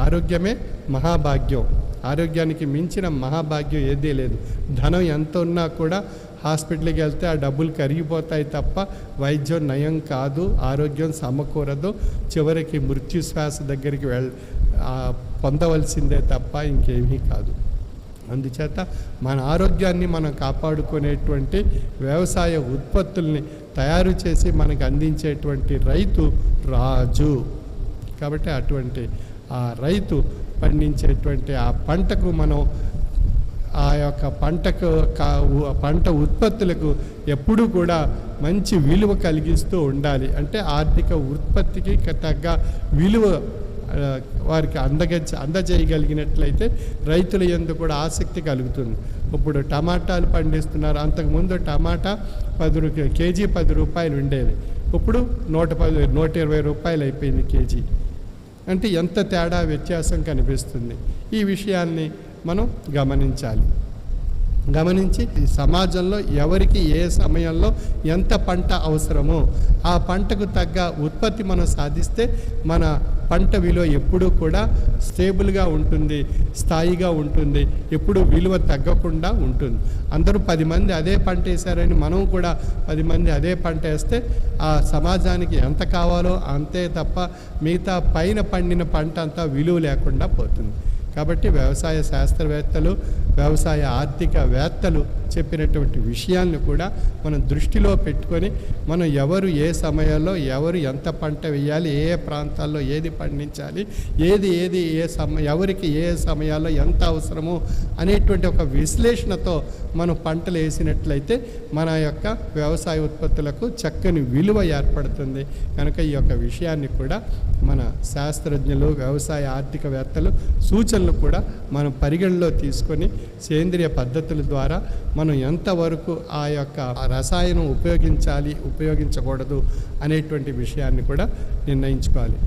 ఆరోగ్యమే మహాభాగ్యం. ఆరోగ్యానికి మించిన మహాభాగ్యం ఏదీ లేదు. ధనం ఎంత ఉన్నా కూడా హాస్పిటల్కి వెళ్తే ఆ డబ్బులు కరిగిపోతాయి తప్ప వైద్యం నయం కాదు, ఆరోగ్యం సమకూరదు. చివరికి మృత్యు శ్వాస దగ్గరికి పొందవలసిందే తప్ప ఇంకేమీ కాదు. అందుచేత మన ఆరోగ్యాన్ని మనం కాపాడుకునేటువంటి వ్యవసాయ ఉత్పత్తుల్ని తయారు చేసి మనకు అందించేటువంటి రైతు రాజు. కాబట్టి అటువంటి ఆ రైతు పండించేటువంటి ఆ పంటకు మనం ఆ యొక్క పంట ఉత్పత్తులకు ఎప్పుడూ కూడా మంచి విలువ కలిగిస్తూ ఉండాలి. అంటే ఆర్థిక ఉత్పత్తికి తగ్గ విలువ వారికి అందజేయగలిగినట్లయితే రైతుల యందు కూడా ఆసక్తి కలుగుతుంది. ఇప్పుడు టమాటాలు పండిస్తున్నారు. అంతకుముందు టమాటా కేజీ 10 రూపాయలు ఉండేది. ఇప్పుడు 120 రూపాయలు అయిపోయింది కేజీ. అంటే ఎంత తేడా వ్యత్యాసం కనిపిస్తుంది. ఈ విషయాన్ని మనం గమనించి ఈ సమాజంలో ఎవరికి ఏ సమయంలో ఎంత పంట అవసరమో ఆ పంటకు తగ్గ ఉత్పత్తి మనం సాధిస్తే మన పంట విలువ ఎప్పుడూ కూడా స్టేబుల్గా ఉంటుంది, స్థాయిగా ఉంటుంది, ఎప్పుడూ విలువ తగ్గకుండా ఉంటుంది. అందరూ 10 మంది అదే పంట వేశారని మనం కూడా 10 మంది అదే పంట వేస్తే ఆ సమాజానికి ఎంత కావాలో అంతే తప్ప మిగతా పైన పండిన పంట అంతా విలువ లేకుండా పోతుంది. కాబట్టి వ్యవసాయ శాస్త్రవేత్తలు, వ్యవసాయ ఆర్థికవేత్తలు చెప్పినటువంటి విషయాలను కూడా మనం దృష్టిలో పెట్టుకొని మనం ఎవరు ఏ సమయాల్లో ఎవరు ఎంత పంట వేయాలి, ఏ ప్రాంతాల్లో ఏది పండించాలి, ఏది ఎవరికి ఏ సమయాల్లో ఎంత అవసరమో అనేటువంటి ఒక విశ్లేషణతో మనం పంటలు వేసినట్లయితే మన యొక్క వ్యవసాయ ఉత్పత్తులకు చక్కని విలువ ఏర్పడుతుంది. కనుక ఈ యొక్క విషయాన్ని కూడా మన శాస్త్రజ్ఞులు, వ్యవసాయ ఆర్థికవేత్తలు సూచనలు కూడా మనం పరిగణలో తీసుకొని సేంద్రియ పద్ధతుల ద్వారా మనం ఎంతవరకు ఆ యొక్క రసాయనం ఉపయోగించాలి, ఉపయోగించకూడదు అనేటువంటి విషయాన్ని కూడా నిర్ణయించుకోవాలి.